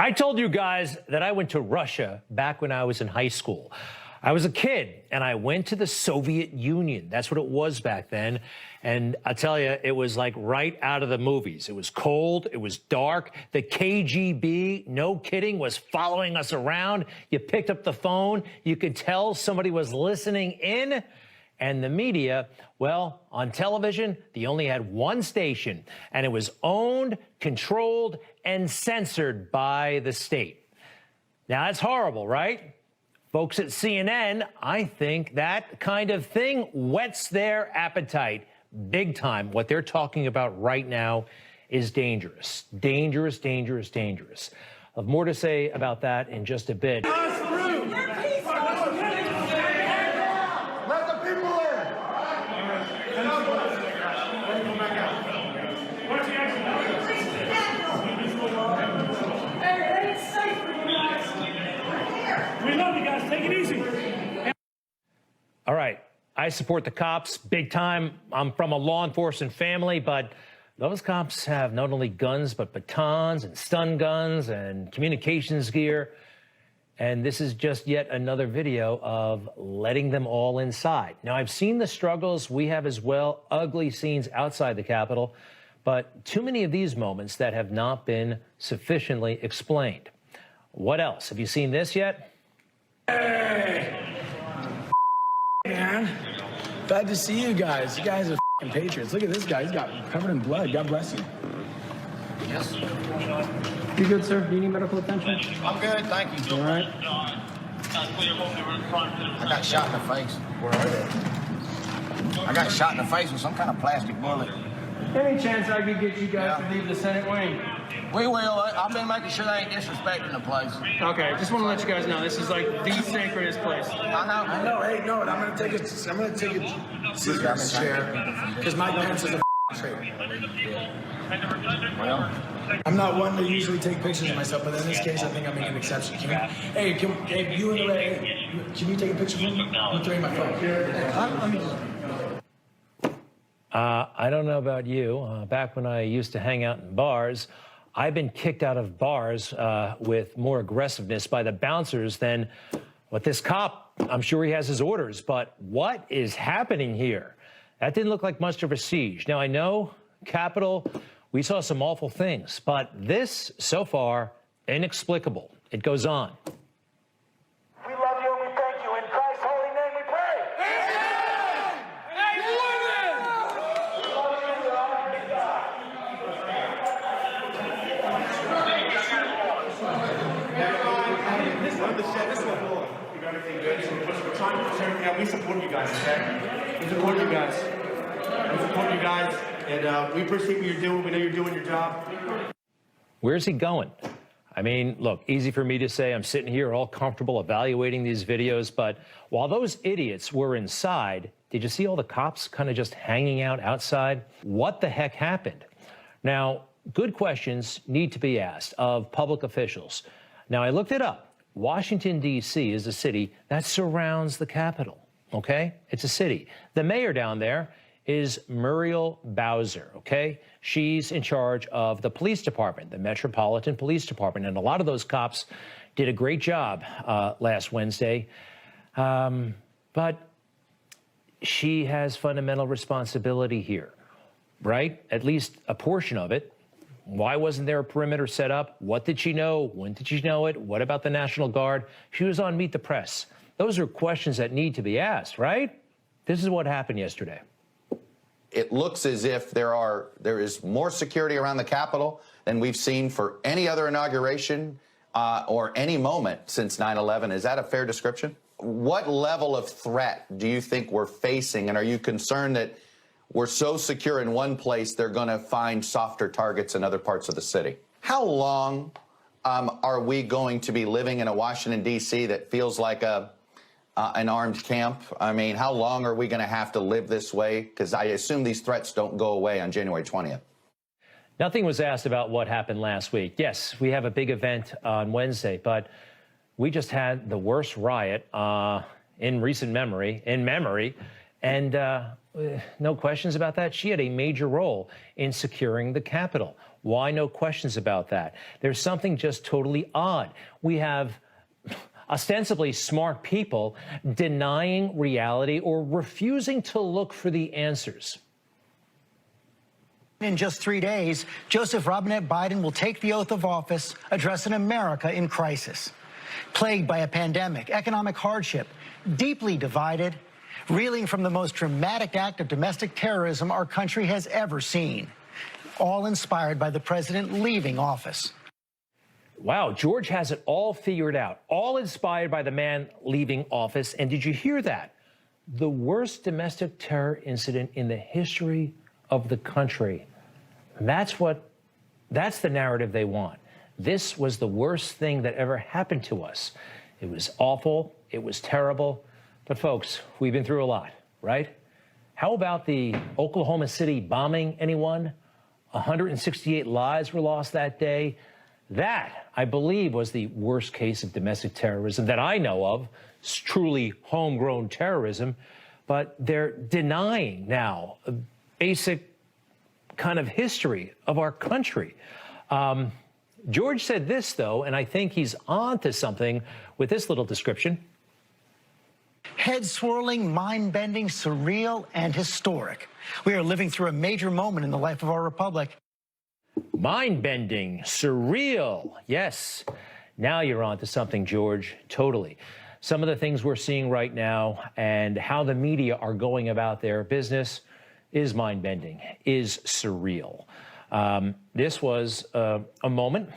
I told you guys that I went to Russia back when I was in high school. I was a kid, and I went to the Soviet Union. That's what it was back then. And I tell you, it was like right out of the movies. It was cold. It was dark. The KGB, no kidding, was following us around. You picked up the phone. You could tell somebody was listening in. And the media, well, on television, they only had one station, and it was owned, controlled, and censored by the state. Now, that's horrible, right? Folks at CNN, I think that kind of thing whets their appetite big time. What they're talking about right now is dangerous. Dangerous, dangerous, dangerous. I'll have more to say about that in just a bit. We love you guys. Take it easy. All right. I support the cops big time. I'm from a law enforcement family, but those cops have not only guns, but batons and stun guns and communications gear. And this is just yet another video of letting them all inside. Now, I've seen the struggles. We have as well, ugly scenes outside the Capitol, but too many of these moments that have not been sufficiently explained. What else? Have you seen this yet? Hey! Man, glad to see you guys. You guys are patriots. Look at this guy. He's got covered in blood. God bless you. Yes. You good, sir? Do you need medical attention? I'm good, thank you. All right. I got shot in the face. Where are they? I got shot in the face with some kind of plastic bullet. Any chance I could get you guys to leave the Senate wing? We will. I've been making sure they ain't disrespecting the place. Okay, just want to let you guys know this is like the sacredest place. I know. Hey, no, I'm gonna take a sit in this chair because my pants is a traitor. Well, I'm not one to usually take pictures of myself, but in this case, I think I make an exception. Hey, you and Ray, can you take a picture of me? I'm throwing my phone. I don't know about you. Back when I used to hang out in bars, I've been kicked out of bars with more aggressiveness by the bouncers than what this cop, I'm sure he has his orders, but what is happening here? That didn't look like much of a siege. Now, I know, Capitol, we saw some awful things, but this, so far, inexplicable. It goes on. We love you and we thank you. In Christ's holy name we pray. Amen! We support you guys, okay? We support you guys. We support you guys, and we appreciate what you're doing. We know you're doing your job. Where's he going? I mean, look, easy for me to say I'm sitting here all comfortable evaluating these videos, but while those idiots were inside, did you see all the cops kind of just hanging out outside? What the heck happened? Now, good questions need to be asked of public officials. Now, I looked it up. Washington, D.C. is a city that surrounds the Capitol, okay? It's a city. The mayor down there is Muriel Bowser, okay? She's in charge of the police department, the Metropolitan Police Department, and a lot of those cops did a great job last Wednesday. But she has fundamental responsibility here, right? At least a portion of it. Why wasn't there a perimeter set up? What did she know? When did she know it? What about the National Guard? She was on Meet the Press. Those are questions that need to be asked, right? This is what happened yesterday. It looks as if there is more security around the Capitol than we've seen for any other inauguration or any moment since 9/11. Is that a fair description? What level of threat do you think we're facing, and are you concerned that we're so secure in one place they're going to find softer targets in other parts of the city? How long are we going to be living in a Washington, D.C. that feels like an armed camp? I mean, how long are we going to have to live this way? Because I assume these threats don't go away on January 20th. Nothing was asked about what happened last week. Yes, we have a big event on Wednesday, but we just had the worst riot in recent memory, and no questions about that. She had a major role in securing the Capitol. Why? No questions about that. There's something just totally odd. We have ostensibly smart people denying reality or refusing to look for the answers. In just 3 days, Joseph Robinette Biden will take the oath of office, addressing America in crisis. Plagued by a pandemic, economic hardship, deeply divided, reeling from the most dramatic act of domestic terrorism our country has ever seen. All inspired by the president leaving office. Wow, George has it all figured out, all inspired by the man leaving office. And did you hear that? The worst domestic terror incident in the history of the country. That's the narrative they want. This was the worst thing that ever happened to us. It was awful. It was terrible. But folks, we've been through a lot, right? How about the Oklahoma City bombing, anyone? 168 lives were lost that day. That, I believe, was the worst case of domestic terrorism that I know of. It's truly homegrown terrorism. But they're denying now a basic kind of history of our country. George said this, though, and I think he's on to something with this little description. Head-swirling, mind-bending, surreal, and historic. We are living through a major moment in the life of our republic. Mind-bending, surreal. Yes. Now you're on to something, George. Totally. Some of the things we're seeing right now and how the media are going about their business is mind-bending, is surreal. This was a moment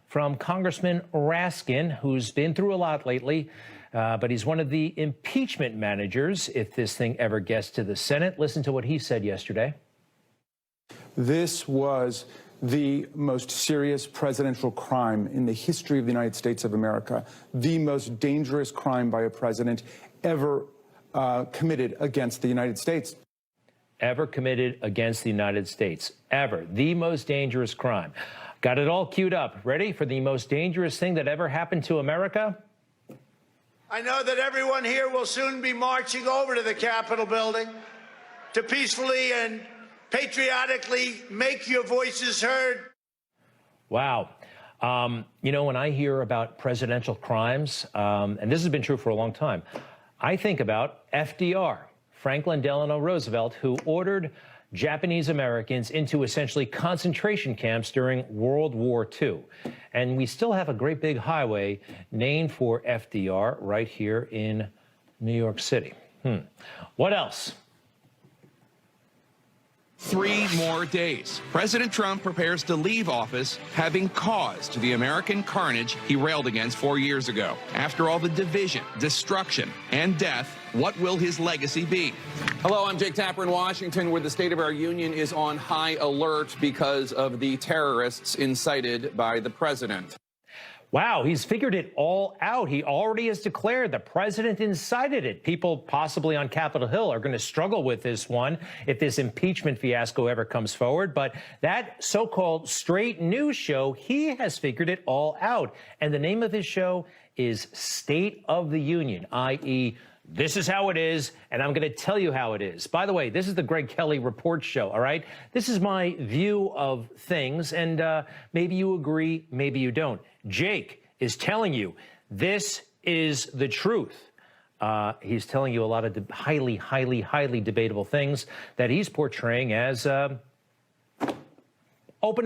from Congressman Raskin, who's been through a lot lately, but he's one of the impeachment managers if this thing ever gets to the Senate. Listen to what he said yesterday. This was the most serious presidential crime in the history of the United States of America, the most dangerous crime by a president ever committed against the United States. Ever committed against the United States. Ever. The most dangerous crime. Got it all queued up. Ready for the most dangerous thing that ever happened to America? I know that everyone here will soon be marching over to the Capitol building to peacefully and patriotically make your voices heard. Wow. You know, when I hear about presidential crimes, and this has been true for a long time, I think about FDR, Franklin Delano Roosevelt, who ordered Japanese Americans into essentially concentration camps during World War II. And we still have a great big highway named for FDR right here in New York City. What else? 3 more days. President Trump prepares to leave office, having caused the American carnage he railed against 4 years ago. After all the division, destruction, and death, what will his legacy be? Hello, I'm Jake Tapper in Washington, where the State of our Union is on high alert because of the terrorists incited by the president. Wow, he's figured it all out. He already has declared the president incited it. People possibly on Capitol Hill are going to struggle with this one if this impeachment fiasco ever comes forward. But that so-called straight news show, he has figured it all out. And the name of his show is State of the Union, i.e., this is how it is, and I'm going to tell you how it is. By the way, this is the Greg Kelly Report Show, all right? This is my view of things, and maybe you agree, maybe you don't. Jake is telling you this is the truth. He's telling you a lot of highly, highly, highly debatable things that he's portraying as open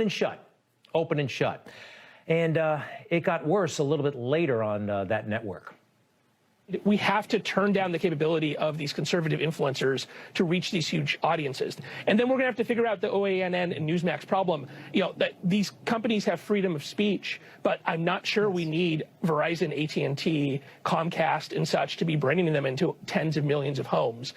and shut, open and shut. And it got worse a little bit later on that network. We have to turn down the capability of these conservative influencers to reach these huge audiences. And then we're going to have to figure out the OANN and Newsmax problem. You know, that these companies have freedom of speech, but I'm not sure we need Verizon, AT&T, Comcast, and such to be bringing them into tens of millions of homes.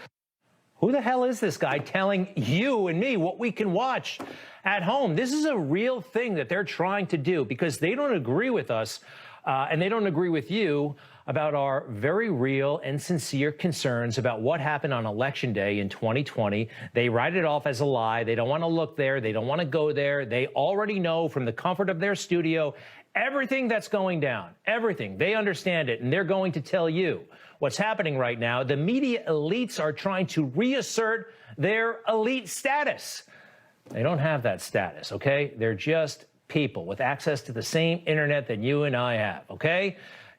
Who the hell is this guy telling you and me what we can watch at home? This is a real thing that they're trying to do because they don't agree with us and they don't agree with you about our very real and sincere concerns about what happened on Election Day in 2020. They write it off as a lie. They don't want to look there. They don't want to go there. They already know from the comfort of their studio everything that's going down, everything. They understand it, and they're going to tell you what's happening right now. The media elites are trying to reassert their elite status. They don't have that status, okay? They're just people with access to the same internet that you and I have, okay?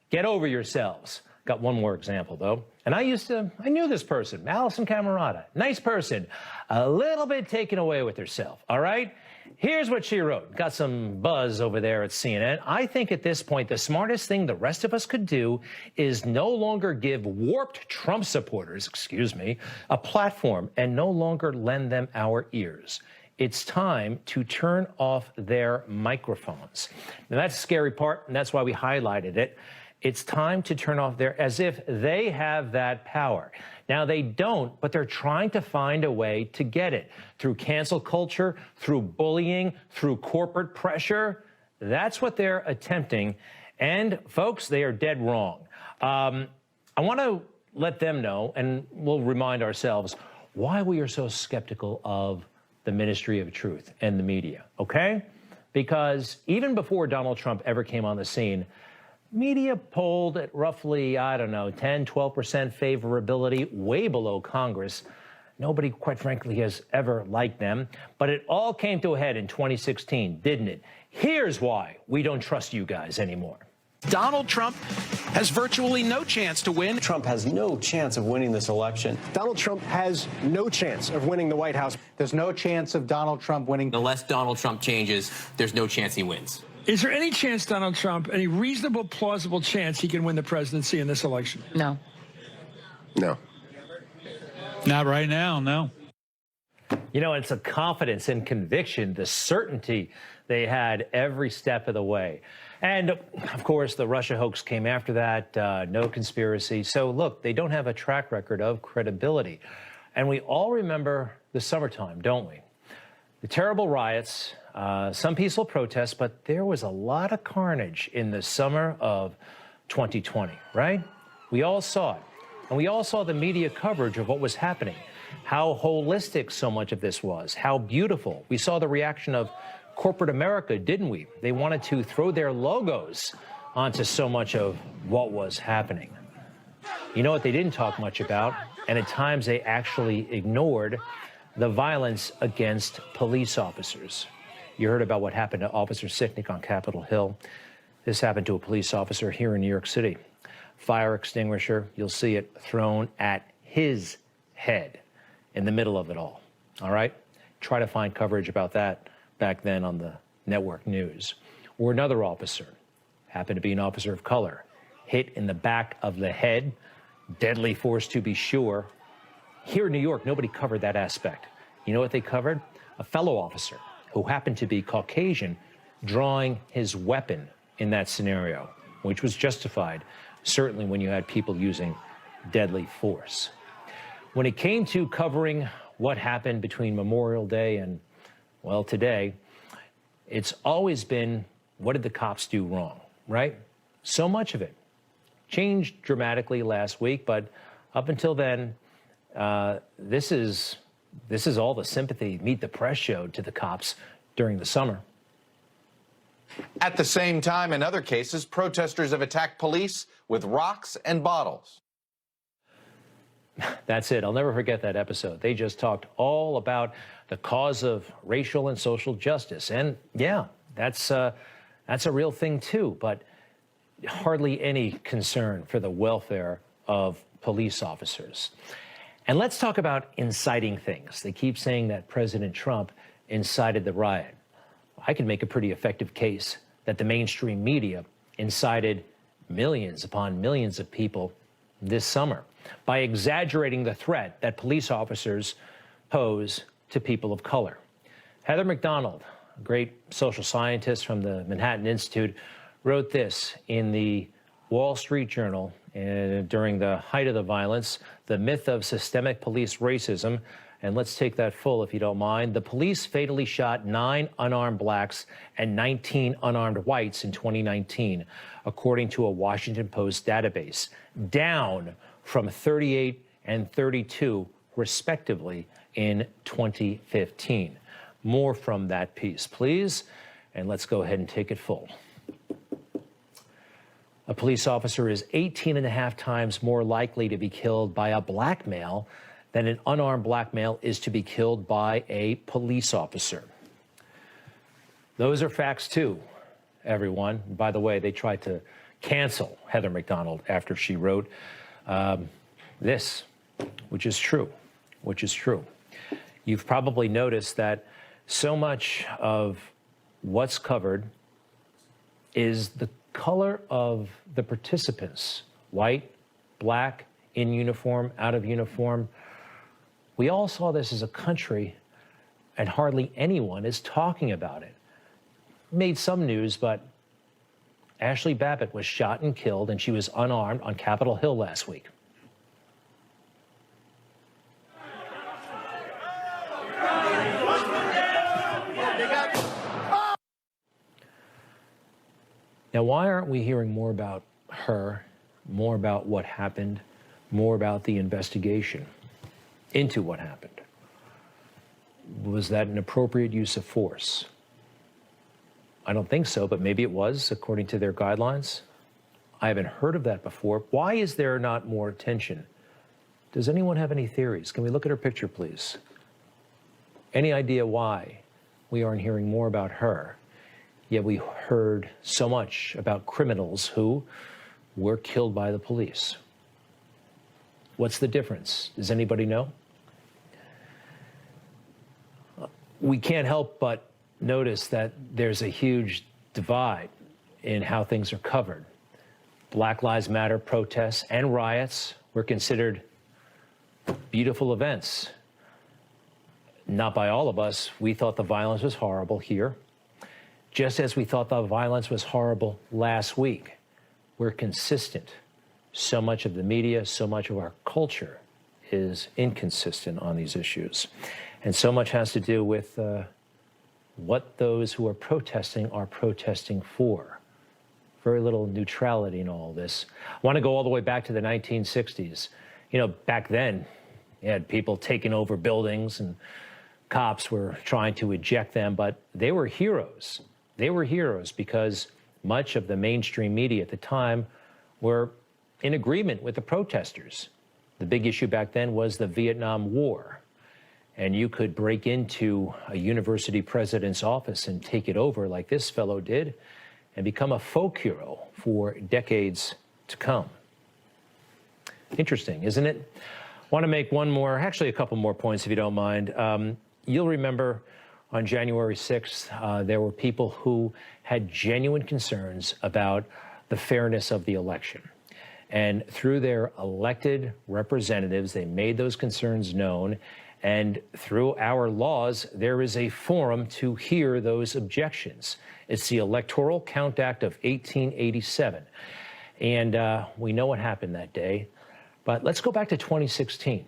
Get over yourselves. Got one more example, though. And I knew this person, Allison Camerata. Nice person. A little bit taken away with herself, all right? Here's what she wrote. Got some buzz over there at CNN. I think at this point, the smartest thing the rest of us could do is no longer give warped Trump supporters, a platform and no longer lend them our ears. It's time to turn off their microphones. Now, that's the scary part, and that's why we highlighted it. It's time to turn off their, as if they have that power. Now, they don't, but they're trying to find a way to get it through cancel culture, through bullying, through corporate pressure. That's what they're attempting. And, folks, they are dead wrong. I want to let them know, and we'll remind ourselves, why we are so skeptical of the Ministry of Truth and the media, okay? Because even before Donald Trump ever came on the scene, media polled at roughly, 10, 12% favorability, way below Congress. Nobody, quite frankly, has ever liked them. But it all came to a head in 2016, didn't it? Here's why we don't trust you guys anymore. Donald Trump has virtually no chance to win. Trump has no chance of winning this election. Donald Trump has no chance of winning the White House. There's no chance of Donald Trump winning. Unless Donald Trump changes, there's no chance he wins. Is there any chance Donald Trump, any reasonable, plausible chance he can win the presidency in this election? No. No. Not right now, no. You know, it's a confidence and conviction, the certainty they had every step of the way. And, of course, the Russia hoax came after that, no conspiracy. So, look, they don't have a track record of credibility. And we all remember the summertime, don't we? The terrible riots, some peaceful protests, but there was a lot of carnage in the summer of 2020, right? We all saw it. And we all saw the media coverage of what was happening, how holistic so much of this was, how beautiful. We saw the reaction of corporate America, didn't we? They wanted to throw their logos onto so much of what was happening. You know what they didn't talk much about, and at times they actually ignored the violence against police officers. You heard about what happened to Officer Sicknick on Capitol Hill. This happened to a police officer here in New York City. Fire extinguisher, you'll see it thrown at his head in the middle of it all right? Try to find coverage about that back then on the network news. Or another officer, happened to be an officer of color, hit in the back of the head, deadly force to be sure. Here in New York, nobody covered that aspect. You know what they covered? A fellow officer who happened to be Caucasian drawing his weapon in that scenario, which was justified, certainly when you had people using deadly force. When it came to covering what happened between Memorial Day and, well, today, it's always been, what did the cops do wrong, right? So much of it changed dramatically last week, but up until then, this is all the sympathy Meet the Press showed to the cops during the summer. At the same time, in other cases, protesters have attacked police with rocks and bottles. That's it. I'll never forget that episode. They just talked all about the cause of racial and social justice. And yeah, that's a real thing too, but hardly any concern for the welfare of police officers. And let's talk about inciting things. They keep saying that President Trump incited the riot. I can make a pretty effective case that the mainstream media incited millions upon millions of people this summer by exaggerating the threat that police officers pose to people of color. Heather McDonald, a great social scientist from the Manhattan Institute, wrote this in the Wall Street Journal during the height of the violence, The Myth of Systemic Police Racism. And let's take that full, if you don't mind. The police fatally shot 9 unarmed blacks and 19 unarmed whites in 2019, according to a Washington Post database, down from 38 and 32, respectively, in 2015. More from that piece, please. And let's go ahead and take it full. A police officer is 18.5 times more likely to be killed by a black male that an unarmed black male is to be killed by a police officer. Those are facts too, everyone. By the way, they tried to cancel Heather McDonald after she wrote this, which is true, You've probably noticed that so much of what's covered is the color of the participants, white, black, in uniform, out of uniform. We all saw this as a country, and hardly anyone is talking about it. Made some news, but Ashley Babbitt was shot and killed, and she was unarmed on Capitol Hill last week. Now, why aren't we hearing more about her, more about what happened, more about the investigation into what happened? Was that an appropriate use of force? I don't think so, but maybe it was, according to their guidelines. I haven't heard of that before. Why is there not more attention? Does anyone have any theories? Can we look at her picture, please? Any idea why we aren't hearing more about her? Yet we heard so much about criminals who were killed by the police. What's the difference? Does anybody know? We can't help but notice that there's a huge divide in how things are covered. Black Lives Matter protests and riots were considered beautiful events. Not by all of us. We thought the violence was horrible here, just as we thought the violence was horrible last week. We're consistent. So much of the media, so much of our culture is inconsistent on these issues. And so much has to do with what those who are protesting for. Very little neutrality in all this. I want to go all the way back to the 1960s. You know, back then, you had people taking over buildings and cops were trying to eject them, but they were heroes. They were heroes because much of the mainstream media at the time were in agreement with the protesters. The big issue back then was the Vietnam War. And you could break into a university president's office and take it over like this fellow did and become a folk hero for decades to come. Interesting, isn't it? I want to make one more, actually a couple more points if you don't mind. You'll remember on January 6th, there were people who had genuine concerns about the fairness of the election. And through their elected representatives, they made those concerns known. And through our laws, there is a forum to hear those objections. It's the Electoral Count Act of 1887. And we know what happened that day. But let's go back to 2016.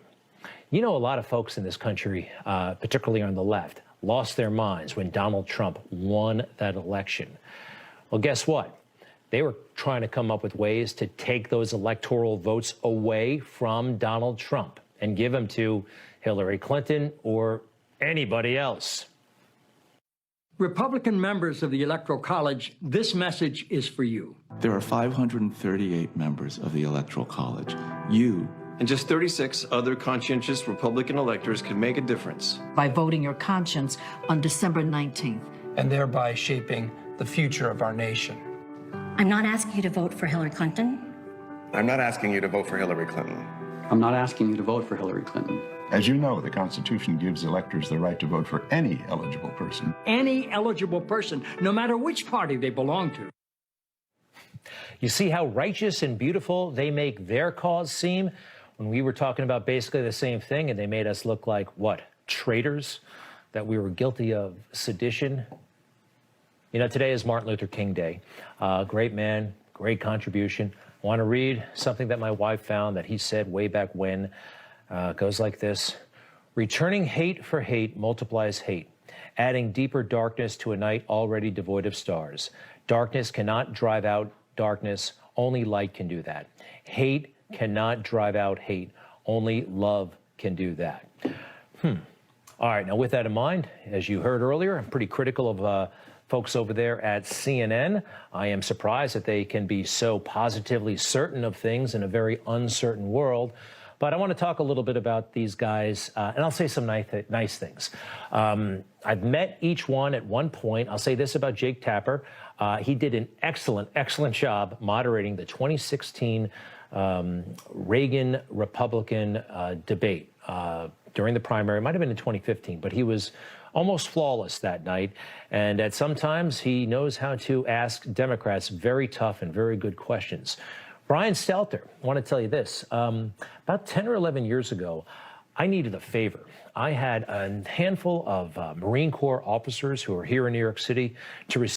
You know, a lot of folks in this country, particularly on the left, lost their minds when Donald Trump won that election. Well, guess what? They were trying to come up with ways to take those electoral votes away from Donald Trump and give them to Hillary Clinton or anybody else. Republican members of the Electoral College, this message is for you. There are 538 members of the Electoral College. You and just 36 other conscientious Republican electors can make a difference by voting your conscience on December 19th. And thereby shaping the future of our nation. I'm not asking you to vote for Hillary Clinton. I'm not asking you to vote for Hillary Clinton. I'm not asking you to vote for Hillary Clinton. As you know, the Constitution gives electors the right to vote for any eligible person. Any eligible person, no matter which party they belong to. You see how righteous and beautiful they make their cause seem when we were talking about basically the same thing, and they made us look like, what, traitors, that we were guilty of sedition? You know, today is Martin Luther King Day. Great man, great contribution. I want to read something that my wife found that he said way back when. It goes like this: returning hate for hate multiplies hate, adding deeper darkness to a night already devoid of stars. Darkness cannot drive out darkness, only light can do that. Hate cannot drive out hate, only love can do that. All right, now with that in mind, as you heard earlier, I'm pretty critical of folks over there at CNN. I am surprised that they can be so positively certain of things in a very uncertain world. But I want to talk a little bit about these guys, and I'll say some nice things. I've met each one at one point. I'll say this about Jake Tapper. He did an excellent job moderating the 2016 Reagan Republican debate during the primary. It might have been in 2015, but he was almost flawless that night. And at sometimes he knows how to ask Democrats very tough and very good questions. Brian Stelter, I want to tell you this. About 10 or 11 years ago, I needed a favor. I had a handful of Marine Corps officers who are here in New York City to receive